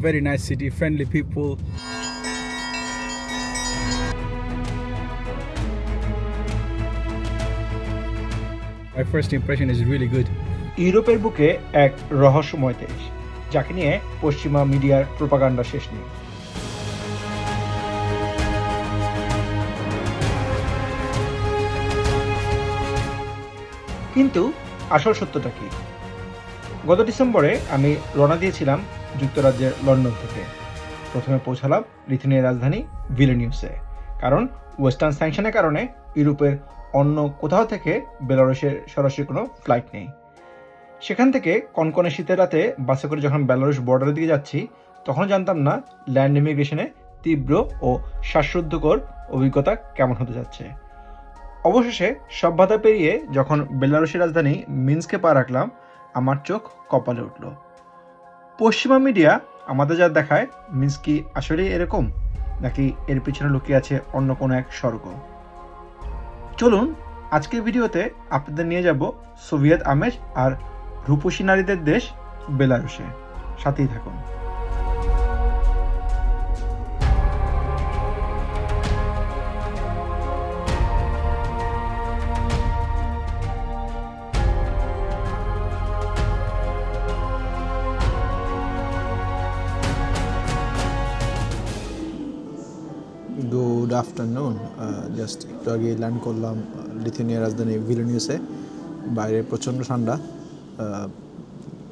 very nice city, friendly people. My first impression is really good. ইউরোপের বুকে এক রহস্যময় দেশ, যাকে নিয়ে পশ্চিমা মিডিয়ার প্রোপাগান্ডা শেষ নেই। কিন্তু আসল সত্যটা কি? গত ডিসেম্বরে আমি রওনা দিয়েছিলাম যুক্তরাজ্যের লন্ডন থেকে। প্রথমে পৌঁছালাম লিথুয়ানিয়ার রাজধানী ভিলনিউসে, কারণ ওয়েস্টার্ন স্যাংশনের কারণে ইউরোপের অন্য কোথাও থেকে বেলারুশের সরাসরি কোনো ফ্লাইট নেই। সেখান থেকে কনকনে শীতের রাতে বাসে করে যখন বেলারুশ বর্ডারের দিকে যাচ্ছি, তখন জানতাম না ল্যান্ড ইমিগ্রেশনে তীব্র ও শ্বাসরুদ্ধকর অভিজ্ঞতা কেমন হতে যাচ্ছে। অবশেষে সব বাধা পেরিয়ে যখন বেলারুশের রাজধানী মিন্সকে পা রাখলাম, আমার চোখ কপালে উঠল। পশ্চিমা মিডিয়া আমাদের যা দেখায়, মিন্স কি আসলেই এরকম, নাকি এর পিছনে লুকিয়ে আছে অন্য কোনো এক স্বর্গ? চলুন আজকের ভিডিওতে আপনাদের নিয়ে যাব সোভিয়েত আমেজ আর রূপসী নারীদের দেশ বেলারুশে। সাথেই থাকুন। Good afternoon. জাস্ট একটু আগে ল্যান্ড করলাম লিথুয়ানিয়ার রাজধানী ভিলনিউসে। বাইরে প্রচণ্ড ঠান্ডা।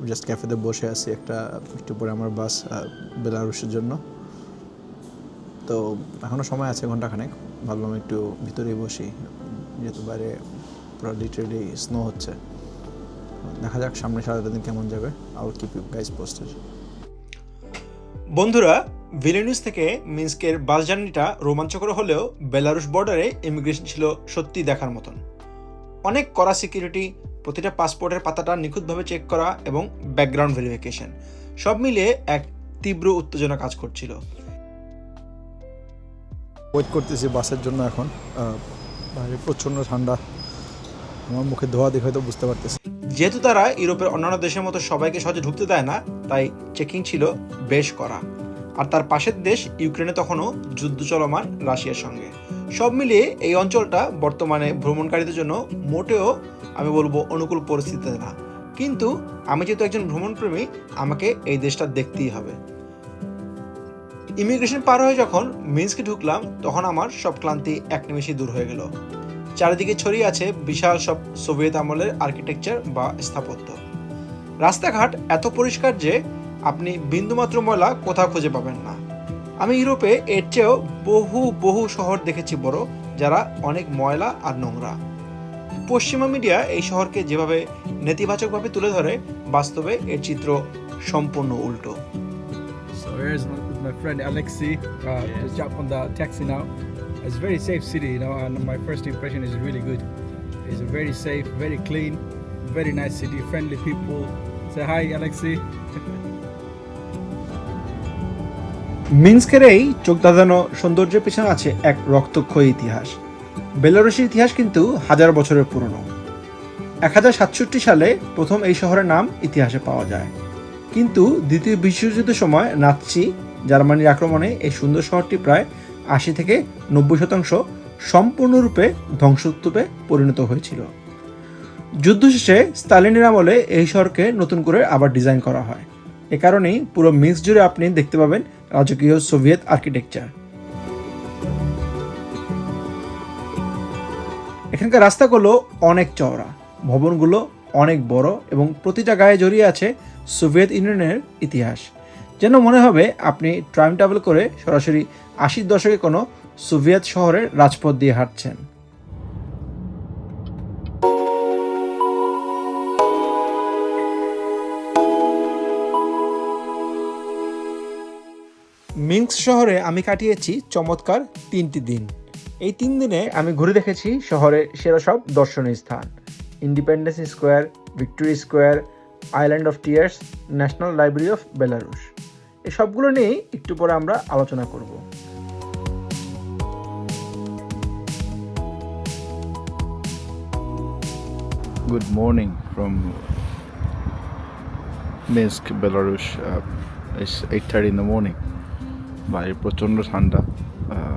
জাস্ট ক্যাফেতে বসে আছি, একটু পরে আমার বাস বেলারুশের জন্য। তো এখনও সময় আছে ঘন্টাখানেক, ভাবলাম একটু ভিতরেই বসি, যেহেতু বাইরে পুরো লিটারেলি স্নো হচ্ছে। দেখা যাক সামনে সারাটা দিন কেমন যাবে। I will keep you guys posted. বন্ধুরা, ভিলনিউস থেকে মিন্স্কের বাস জার্নিটা রোমাঞ্চকর হলেও বেলারুশ বর্ডারে ইমিগ্রেশন ছিল সত্যি দেখার মতন। অনেক কড়া সিকিউরিটি, প্রতিটা পাসপোর্টের পাতাটা নিখুঁতভাবে চেক করা এবং ব্যাকগ্রাউন্ড ভেরিফিকেশন, সব মিলিয়ে এক তীব্র উত্তেজনা কাজ করছিল। ওয়েট করতেছি বাসের জন্য। এখন বাইরে প্রচণ্ড ঠান্ডা, আমার মুখে ধোয়া দেখে হয়তো বুঝতে পারতেছি। যেহেতু তারা ইউরোপের অন্যান্য দেশের মতো সবাইকে সহজে ঢুকতে দেয় না, তাই চেকিং ছিল বেশ কড়া। আর তার পাশের দেশ ইউক্রেনে তখনও যুদ্ধ চলমান রাশিয়ার সঙ্গে। সব মিলিয়ে এই অঞ্চলটা বর্তমানে ভ্রমণকারীদের জন্য মোটেও আমি বলবো অনুকূল পরিস্থিতিতে না। কিন্তু আমি যেহেতু একজন ভ্রমণপ্রেমী, আমাকে এই দেশটা দেখতেই হবে। ইমিগ্রেশন পার হয়ে যখন মিন্সকে ঢুকলাম, তখন আমার সব ক্লান্তি এক নিমেষেই দূর হয়ে গেল। চারিদিকে ছড়িয়ে আছে বিশাল সব সোভিয়েত আমলের আর্কিটেকচার বা স্থাপত্য। রাস্তাঘাট এত পরিষ্কার যে আপনি বিন্দুমাত্র ময়লা কোথাও খুঁজে পাবেন না। আমি ইউরোপে এর চেয়েও বহু শহর দেখেছি বড়, যারা অনেক ময়লা আর নোংরা। পশ্চিমা মিডিয়া এই শহরকে যেভাবে নেতিবাচকভাবে তুলে ধরে, বাস্তবে এর চিত্র সম্পূর্ণ উল্টো। So here's my friend Alexei. Just jump on the taxi now. It's a very safe city, and my first impression is really good. It's a very safe, very clean, very nice city, friendly people. Say hi, Alexei. মিন্স্কের এই চোখ ধাঁধানো সৌন্দর্যের পেছনে আছে এক রক্তক্ষয়ী ইতিহাস। বেলারুশের ইতিহাস কিন্তু হাজার বছরের পুরনো। 1067 সালে প্রথম এই শহরের নাম ইতিহাসে পাওয়া যায়, কিন্তু দ্বিতীয় বিশ্বযুদ্ধের সময় নাৎসি জার্মানির আক্রমণে এই সুন্দর শহরটি প্রায় 80 থেকে 90% সম্পূর্ণরূপে ধ্বংসস্তূপে পরিণত হয়েছিল। যুদ্ধ শেষে স্তালিনের আমলে এই শহরকে নতুন করে আবার ডিজাইন করা হয়। এ কারণেই পুরো মিন্স্ক জুড়ে আপনি দেখতে পাবেন রাজকীয় সোভিয়েত আর্কিটেকচার। এখানকার রাস্তাগুলো অনেক চওড়া, ভবনগুলো অনেক বড় এবং প্রতিটা গায়ে জড়িয়ে আছে সোভিয়েত ইউনিয়নের ইতিহাস। যেন মনে হবে আপনি টাইম ট্রাভেল করে সরাসরি 80 দশকে কোনো সোভিয়েত শহরের রাজপথ দিয়ে হাঁটছেন। মিন্স্ক শহরে আমি কাটিয়েছি চমৎকার 3টি দিন। এই 3 দিনে আমি ঘুরে দেখেছি শহরের সেরা সব দর্শনীয় স্থান: independence square, victory square, island of tears, national library of Belarus. এই সবগুলো নিয়েই একটু পরে আমরা আলোচনা করব। Good morning from Minsk, Belarus. It's 8:30 in the morning. বাইরে প্রচণ্ড ঠান্ডা।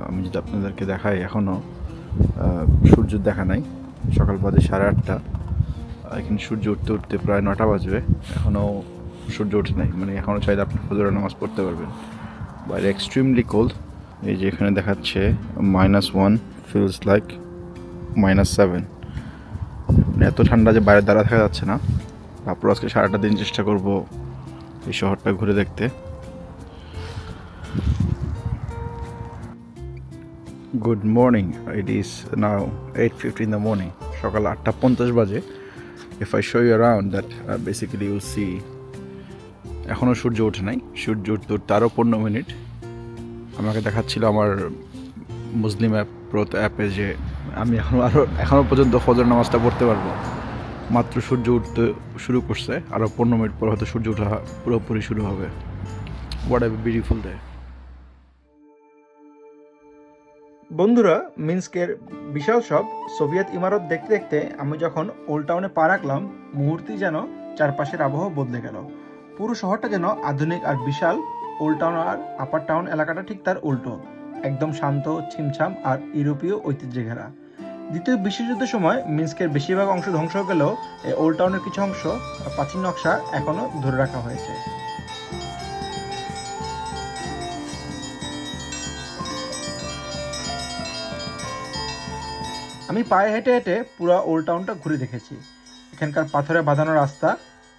আমি যদি আপনাদেরকে দেখাই এখনও সূর্য দেখা নাই, সকাল বাজে 8:30। এখানে সূর্য উঠতে উঠতে প্রায় 9টা বাজবে, এখনও সূর্য ওঠে নাই। মানে এখনও চাইলে আপনি ফজরের নামাজ পড়তে পারবেন। বাইরে এক্সট্রিমলি কোল্ড। এই যে এখানে দেখাচ্ছে -1, ফিলস লাইক -7। মানে এত ঠান্ডা যে বাইরে দাঁড়া থাকা যাচ্ছে না। তারপর আজকে সারাটা দিন চেষ্টা করব এই শহরটা ঘুরে দেখতে। Good morning, it is now 8:50 in the morning, সকাল 8:50 বাজে। If I show you around that basically you'll see এখনও সূর্য ওঠে নাই। সূর্য উঠতে উঠতে আরও 15 মিনিট। আমাকে দেখাচ্ছিল আমার মুসলিম অ্যাপে যে আমি এখনও পর্যন্ত ফজর নামাজটা পড়তে পারবো। মাত্র সূর্য উঠতে শুরু করছে, আরও 15 মিনিট পর হয়তো সূর্য ওঠা পুরোপুরি শুরু হবে। What a beautiful day. বন্ধুরা, মিন্স্কের বিশাল সব সোভিয়েত ইমারত দেখতে দেখতে আমি যখন ওল্ড টাউনে পা রাখলাম, মুহূর্তেই যেন চারপাশের আবহাওয়া বদলে গেল। পুরো শহরটা যেন আধুনিক আর বিশাল। ওল্ড টাউন আর আপার টাউন এলাকাটা ঠিক তার উল্টো, একদম শান্ত, ছিমছাম আর ইউরোপীয় ঐতিহ্যে ঘেরা। দ্বিতীয় বিশ্বযুদ্ধের সময় মিন্স্কের বেশিরভাগ অংশ ধ্বংস হয়ে গেলেও এই ওল্ড টাউনের কিছু অংশ প্রাচীন নকশা এখনও ধরে রাখা হয়েছে। আমি পায়ে হেঁটে হেঁটে পুরো ওল্ড টাউনটা ঘুরে দেখেছি। এখানকার পাথরে বাঁধানো রাস্তা,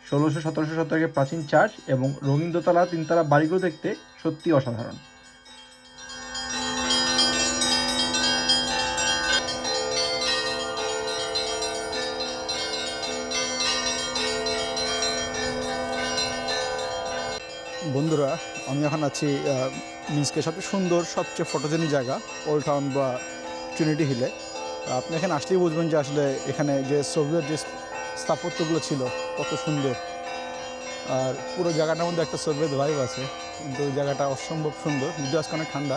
1600-1700 শতকের প্রাচীন চার্চ এবং রঙিন দোতলা তিনতলা বাড়িগুলো দেখতে সত্যি অসাধারণ। বন্ধুরা, আমি এখন আছি মিন্স্কের সবচেয়ে সুন্দর, সবচেয়ে ফটোজেনিক জায়গা ওল্ড টাউন বা ট্রিনিটি হিলে। আপনি এখানে আসলেই বুঝবেন যে আসলে এখানে যে সোভিয়েত যে স্থাপত্যগুলো ছিল কত সুন্দর। আর পুরো জায়গাটার মধ্যে একটা সোভিয়েত ভাইব আছে, কিন্তু জায়গাটা অসম্ভব সুন্দর। যদিও আজকে অনেক ঠান্ডা,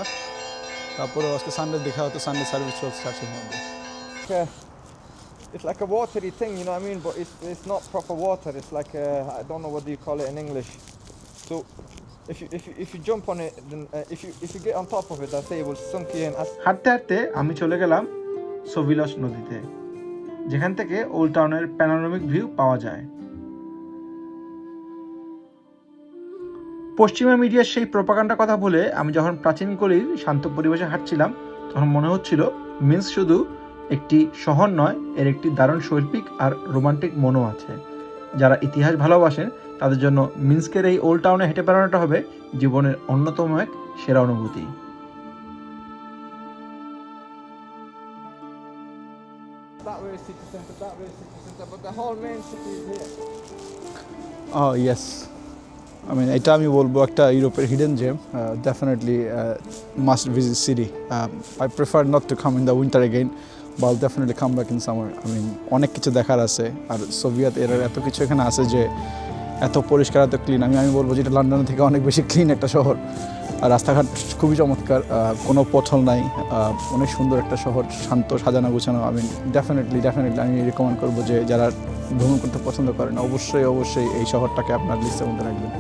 তারপরে আজকে সানডে দেখা হতো, সানডে সার্ভিস চলছে চার্চের মধ্যে। It's like a watery thing, you know what I mean? But it's not proper water. It's like I don't know what do you call it in English. So if you jump on it, then if you get on top of it, I say it will sink you in. হাঁটতে হাঁটতে আমি চলে গেলাম সোভিলস নদীতে, যেখান থেকে old টাউনের panoramic view পাওয়া যায়। পশ্চিমা মিডিয়ার সেই প্রোপাগান্ডার কথা বলে আমি যখন প্রাচীন গলির শান্ত পরিবেশে হাঁটছিলাম, তখন মনে হচ্ছিল মিন্স্ক শুধু একটি শহর নয়, এর একটি দারুণ শৈল্পিক আর রোমান্টিক মনও আছে। যারা ইতিহাস ভালোবাসেন তাদের জন্য মিন্স্কের এই ওল্ড টাউনে হেঁটে বেড়ানোটা হবে জীবনের অন্যতম এক সেরা অনুভূতি। That way is city centre, that way is city centre, but the whole main city is here. Yes, এটা আমি বলবো একটা ইউরোপের hidden gem, definitely must visit city. I prefer not to come in the winter again, but definitely come back in summer. অনেক কিছু দেখার আছে, আর Soviet error এত কিছু এখানে আছে যে এত পরিষ্কার, এত ক্লিন। আমি বলবো যেটা লন্ডন থেকে অনেক বেশি ক্লিন একটা শহর। আর রাস্তাঘাট খুবই চমৎকার, কোনো পথল নাই, অনেক সুন্দর একটা শহর, শান্ত, সাজানো গুছানো। ডেফিনেটলি আমি রেকমেন্ড করবো যে যারা ভ্রমণ করতে পছন্দ করেন অবশ্যই এই শহরটাকে আপনার লিস্টের মধ্যে রাখবেন।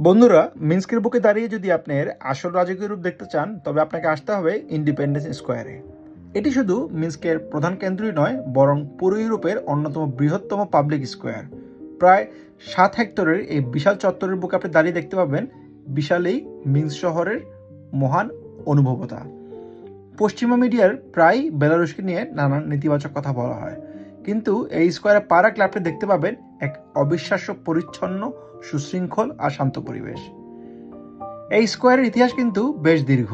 বন্ধুরা, মিন্স্কের বুকে দাঁড়িয়ে যদি আপনার আসল রাজকীয় রূপ দেখতে চান, তবে আপনাকে আসতে হবে ইন্ডিপেন্ডেন্স স্কোয়ারে। এটি শুধু মিন্স্কের প্রধান কেন্দ্রই নয়, বরং পুরো ইউরোপের অন্যতম বৃহত্তম পাবলিক স্কোয়ার। প্রায় 7 হেক্টরের এই বিশাল চত্বরের বুকে আপনি দাঁড়িয়ে দেখতে পাবেন বিশাল এই মিন্স্ক শহরের মহান অনুভবতা। পশ্চিমা মিডিয়ার প্রায় বেলারুশকে নিয়ে নানান নেতিবাচক কথা বলা হয়, কিন্তু এই স্কোয়ারে পা রাখলে আপনি দেখতে পাবেন এক অবিশ্বাস্য পরিচ্ছন্ন, সুশৃঙ্খল আর শান্ত পরিবেশ। এই স্কোয়ারের ইতিহাস কিন্তু বেশ দীর্ঘ।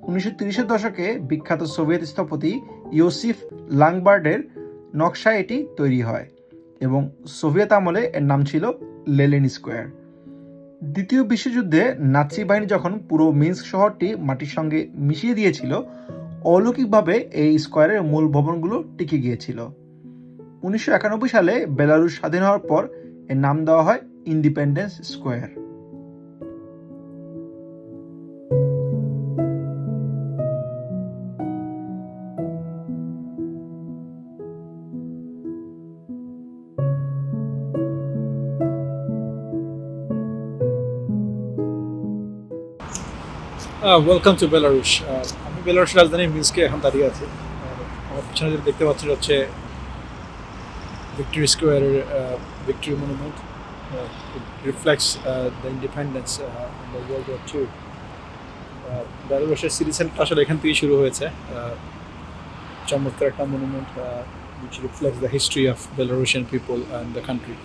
1930-এর দশকে বিখ্যাত সোভিয়েত স্থপতি ইওসিফ লাংবার্ডের নকশায় এটি তৈরি হয়। এবং সোভিয়েত আমলে এর নাম ছিল লেনিন স্কোয়ার। দ্বিতীয় বিশ্বযুদ্ধে নাৎসি বাহিনী যখন পুরো মিন্স্ক শহরটি মাটির সঙ্গে মিশিয়ে দিয়েছিল, অলৌকিকভাবে এই স্কোয়ারের মূল ভবনগুলো টিকে গিয়েছিল। 1991 সালে বেলারুশ স্বাধীন হওয়ার পর এর নাম দেওয়া হয় independence square. Welcome to Belarus. আমি বেলারুশ রাজধানী মিন্স্কে এখন দাঁড়িয়ে আছি। আমার পিছনে যেটা দেখতে পাচ্ছি হচ্ছে ভিক্টরি স্কোয়ারের victory monument. Reflects the independence in the world war II। বেলারুশের সিটি সেন্টার আসলে এখান থেকেই শুরু হয়েছে। চমৎকার একটা monument which reflects the history of Belarusian people and the country.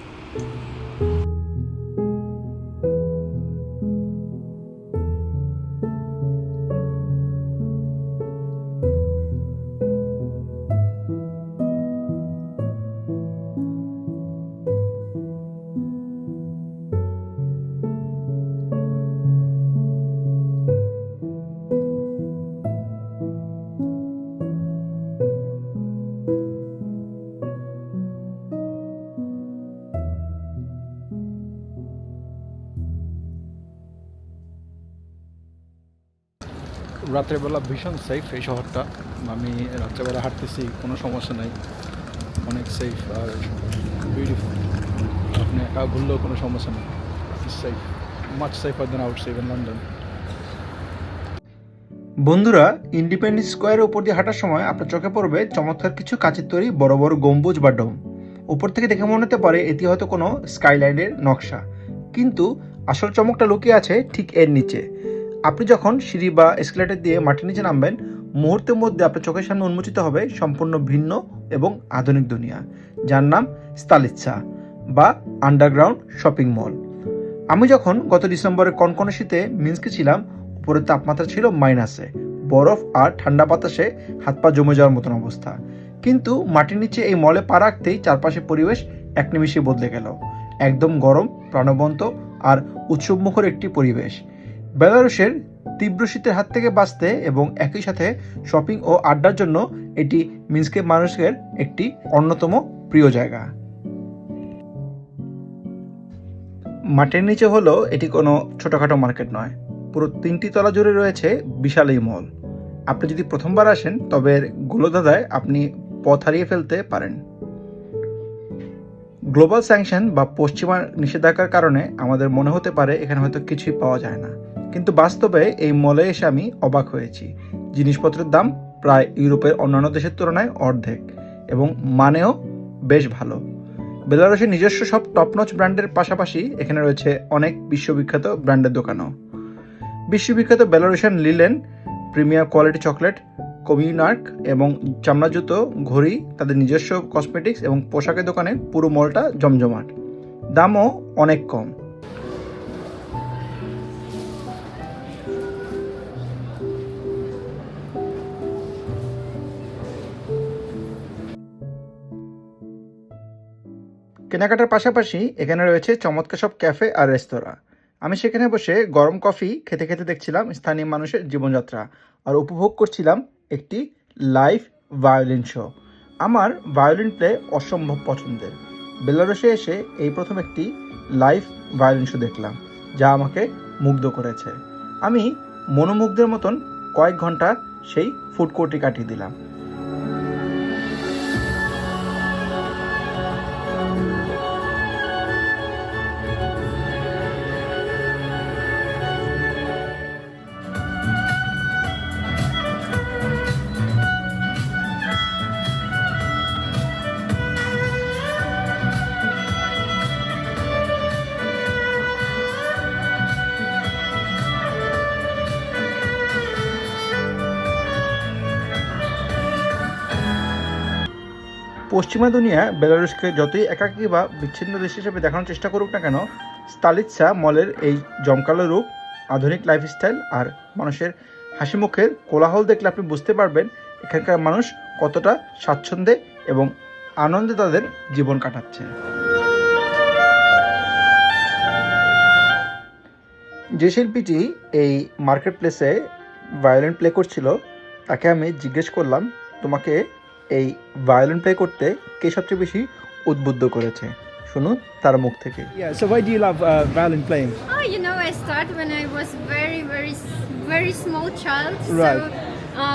রাতের বেলা ভীষণ সেফ এই শহরটা। আমি রাত্রেবেলা হাঁটতেছি, কোনো সমস্যা নাই, অনেক সেফ আর বিউটিফুল। আপনি একা ঘুরলেও কোনো সমস্যা নেই, safe, much safer than outside in London. বন্ধুরা, ইন্ডিপেন্ডেন্স স্কোয়ারের উপর দিয়ে হাঁটার সময় আপনার চোখে পড়বে চমৎকার কিছু কাচের তৈরি বড় বড় গম্বুজ বা ডোম। উপর থেকে দেখে মনে হতে পারে এটি হয়তো কোনো স্কাইল্যান্ডের নকশা, কিন্তু আসল চমকটা লুকিয়ে আছে ঠিক এর নিচে। আপনি যখন সিঁড়ি বা এসকেলেটর দিয়ে মাটির নিচে নামবেন, মুহূর্তের মধ্যে আপনার চোখের সামনে উন্মোচিত হবে সম্পূর্ণ ভিন্ন এবং আধুনিক দুনিয়া, যার নাম স্তালিৎসা বা আন্ডারগ্রাউন্ড শপিং মল। আমি যখন গত ডিসেম্বরে কনকনে শীতে মিন্স্কে ছিলাম, উপরের তাপমাত্রা ছিল মাইনাসে, বরফ আর ঠান্ডা বাতাসে হাত পা জমে যাওয়ার মতন অবস্থা। কিন্তু মাটির নিচে এই মলে পা রাখতেই চারপাশে পরিবেশ এক নিমিষে বদলে গেল। একদম গরম, প্রাণবন্ত আর উৎসবমুখর একটি পরিবেশ। বেলারুশের তীব্র শীতের হাত থেকে বাঁচতে এবং একই সাথে শপিং ও আড্ডার জন্য এটি মিন্স্কের মানুষের একটি অন্যতম প্রিয় জায়গা। মাটির নিচে হলো এটি কোনো ছোটোখাটো মার্কেট নয়, পুরো 3টি তলা জুড়ে রয়েছে বিশাল এই মল। আপনি যদি প্রথমবার আসেন তবে এর গোলদাদায় আপনি পথ হারিয়ে ফেলতে পারেন। গ্লোবাল স্যাংশন বা পশ্চিমা নিষেধাজ্ঞার কারণে আমাদের মনে হতে পারে এখানে হয়তো কিছুই পাওয়া যায় না, কিন্তু বাস্তবে এই মলে এসে আমি অবাক হয়েছি। জিনিসপত্রের দাম প্রায় ইউরোপের অন্যান্য দেশের তুলনায় অর্ধেক এবং মানেও বেশ ভালো। বেলারুশের নিজস্ব সব টপনচ ব্র্যান্ডের পাশাপাশি এখানে রয়েছে অনেক বিশ্ববিখ্যাত ব্র্যান্ডের দোকানও। বিশ্ববিখ্যাত Belarusian linen, premier quality chocolate, কমিউনার্ক এবং চামড়া জুতো, ঘড়ি, তাদের নিজস্ব কসমেটিক্স এবং পোশাকের দোকানে পুরো মলটা জমজমাট। দামও অনেক কম। কেনাকাটার পাশাপাশি এখানে রয়েছে চমৎকার সব ক্যাফে আর রেস্তোরাঁ। আমি সেখানে বসে গরম কফি খেতে খেতে দেখছিলাম স্থানীয় মানুষের জীবনযাত্রা আর উপভোগ করছিলাম একটি লাইভ ভায়োলিন শো। আমার ভায়োলিন প্লে অসম্ভব পছন্দের। বেলারুশে এসে এই প্রথম একটি লাইভ ভায়োলিন শো দেখলাম, যা আমাকে মুগ্ধ করেছে। আমি মনোমুগ্ধের মতন কয়েক ঘন্টা সেই ফুড কোর্টে কাটিয়ে দিলাম। পশ্চিমা দুনিয়া বেলারুশকে যতই একাকী বা বিচ্ছিন্ন দেশ হিসেবে দেখানোর চেষ্টা করুক না কেন, স্তালিৎসা মলের এই জমকালো রূপ, আধুনিক লাইফস্টাইল আর মানুষের হাসি মুখের কোলাহল দেখলে আপনি বুঝতে পারবেন এখানকার মানুষ কতটা স্বাচ্ছন্দ্যে এবং আনন্দে তাদের জীবন কাটাচ্ছে। যে শিল্পীটি এই মার্কেট প্লেসে ভায়োলিন প্লে করছিল তাকে আমি জিজ্ঞেস করলাম, তোমাকে এই ভায়োলিন প্লে করতে কে সবচেয়ে বেশি উদ্বুদ্ধ করেছে? শুনুন তার মুখ থেকে। Yeah, so why do you love violin playing? Oh, you know, I started when I was very small child. Right. So,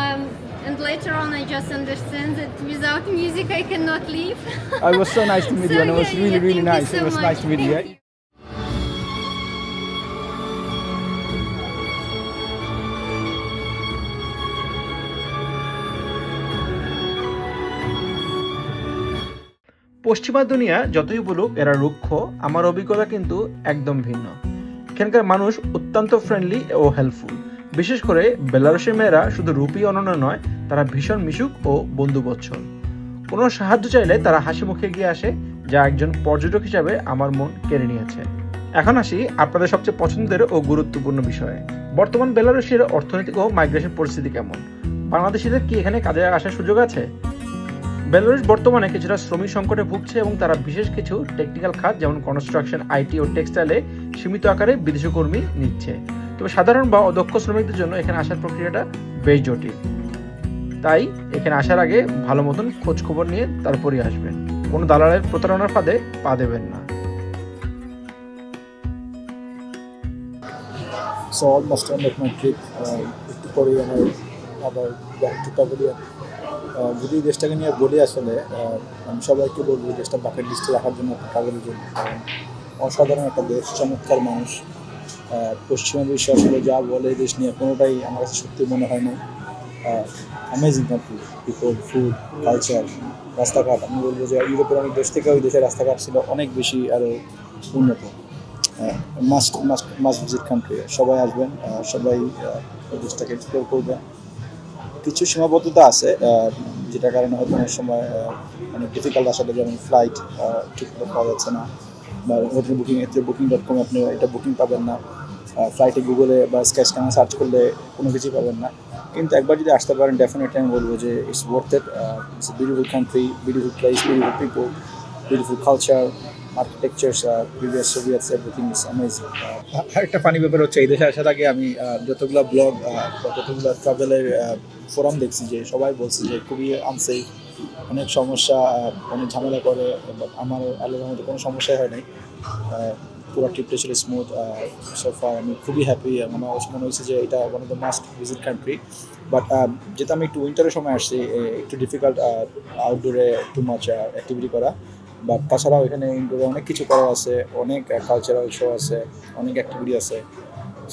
and later on, I just understand that without music, I cannot live. It was so nice to meet you, and it was yeah, really thank nice. you so It was much. nice to meet you. Thank Yeah? পশ্চিমা দুনিয়া যতই বলুক এরা রুক্ষ, আমার অভিজ্ঞতা কিন্তু একদম ভিন্ন। এখানকার মানুষ অত্যন্ত ফ্রেন্ডলি ও হেল্পফুল। বিশেষ করে বেলারুশের মেয়েরা শুধু রূপই অনন্য নয়, তারা ভীষণ মিশুক ও বন্ধুবৎসল। কোনো সাহায্য চাইলে তারা হাসি মুখে এগিয়ে আসে, যা একজন পর্যটক হিসাবে আমার মন কেড়ে নিয়েছে। এখন আসি আপনাদের সবচেয়ে পছন্দের ও গুরুত্বপূর্ণ বিষয়ে। বর্তমান বেলারুশের অর্থনৈতিক ও মাইগ্রেশন পরিস্থিতি কেমন? বাংলাদেশিদের কি এখানে কাজে আসার সুযোগ আছে? বেলারুশ বর্তমানে কিছুটা শ্রমিক সংকটে ভুগছে এবং তারা বিশেষ কিছু টেকনিক্যাল খাত যেমন কনস্ট্রাকশন, আইটি ও টেক্সটাইলে সীমিত আকারে বিদেশি কর্মী নিচ্ছে। তবে সাধারণ বা অদক্ষ শ্রমিকদের জন্য এখানে আসার প্রক্রিয়াটা বেশ জটিল। তাই এখানে আসার আগে ভালো মতন খোঁজ খবর নিয়ে তারপরই আসবেন। কোনো দালালের প্রতারণার ফাঁদে পা দেবেন না। So almost end of my trip, একটু পরেই আমার আবার ব্যাক টু প্যাভিলিয়ন। যদি দেশটাকে নিয়ে বলি আসলে আমি সবাইকে বলবো দেশটা বাকেট লিস্টে রাখার জন্য, ট্রাভেলের জন্য। কারণ অসাধারণ একটা দেশ, চমৎকার মানুষ। পশ্চিমা বিশ্ব আসলে যা বলে দেশ নিয়ে কোনোটাই আমার কাছে সত্যি মনে হয় না। Amazing country, people, food, culture, রাস্তাঘাট। আমি বলবো যে ইউরোপের অনেক দেশ থেকে ওই দেশের রাস্তাঘাট ছিল অনেক বেশি আরও উন্নত। Must visit country. সবাই আসবেন, সবাই দেশটাকে এক্সপ্লোর করবেন। কিছু সীমাবদ্ধতা আছে যেটার কারণে হয়তো অনেক সময় অনেক ডিফিকাল্ট আসলে, যেমন ফ্লাইট ঠিকমতো পাওয়া যাচ্ছে না, বা হোটেল বুকিং ক্ষেত্রে booking.com আপনি এটা বুকিং পাবেন না, ফ্লাইটে গুগলে বা স্ক্যানার সার্চ করলে কোনো কিছুই পাবেন না। কিন্তু একবার যদি আসতে পারেন ডেফিনেটলি আমি বলবো যে it's worth it. It's a beautiful country, beautiful place, beautiful people, beautiful culture, architectures, previous Soviets, everything is amazing. আরেকটা ফানি ব্যাপার হচ্ছে এই দেশে আসার আগে আমি যতগুলো ব্লগ বা যতগুলো ট্রাভেলের ফোরাম দেখছি যে সবাই বলছে যে খুবই আনসেফ, অনেক সমস্যা, অনেক ঝামেলা করে। বাট আমার আল্লাহর মধ্যে কোনো সমস্যাই হয় নাই। পুরো ট্রিপটা ছিল স্মুথ সোফার। আমি খুবই হ্যাপি। আমার মনে হয়েছে যে এটা one of the must visit country. But যেহেতু আমি একটু উইন্টারের সময় আসছি, একটু ডিফিকাল্ট আউটডোরে টু মাচ অ্যাক্টিভিটি করা। বাট তাছাড়াও এখানে ইনডোরে অনেক কিছু করা আছে, অনেক কালচারাল শো আছে, অনেক অ্যাক্টিভিটি আছে।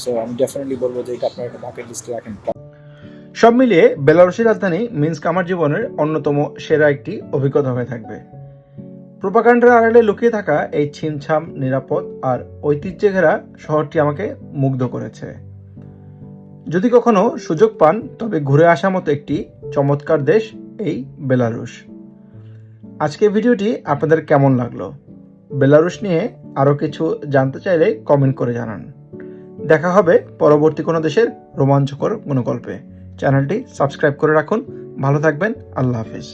সো আমি ডেফিনেটলি বলবো যে এটা আপনার একটা বাকেট লিস্টে রাখেন। সব মিলিয়ে বেলারুশের রাজধানী মিনস্ক আমার জীবনের অন্যতম সেরা একটি অভিজ্ঞতা হয়ে থাকবে। প্রোপাগান্ডার আড়ালে লুকিয়ে থাকা এই ছিমছাম, নিরাপদ আর ঐতিহ্যে ঘেরা শহরটি আমাকে মুগ্ধ করেছে। যদি কখনো সুযোগ পান তবে ঘুরে আসার মতো একটি চমৎকার দেশ এই বেলারুশ। আজকের ভিডিওটি আপনাদের কেমন লাগলো? বেলারুশ নিয়ে আরও কিছু জানতে চাইলে কমেন্ট করে জানান। দেখা হবে পরবর্তী কোনো দেশের রোমাঞ্চকর কোনো গল্পে। চ্যানেলটি সাবস্ক্রাইব করে রাখুন। ভালো থাকবেন। আল্লাহ হাফিজ।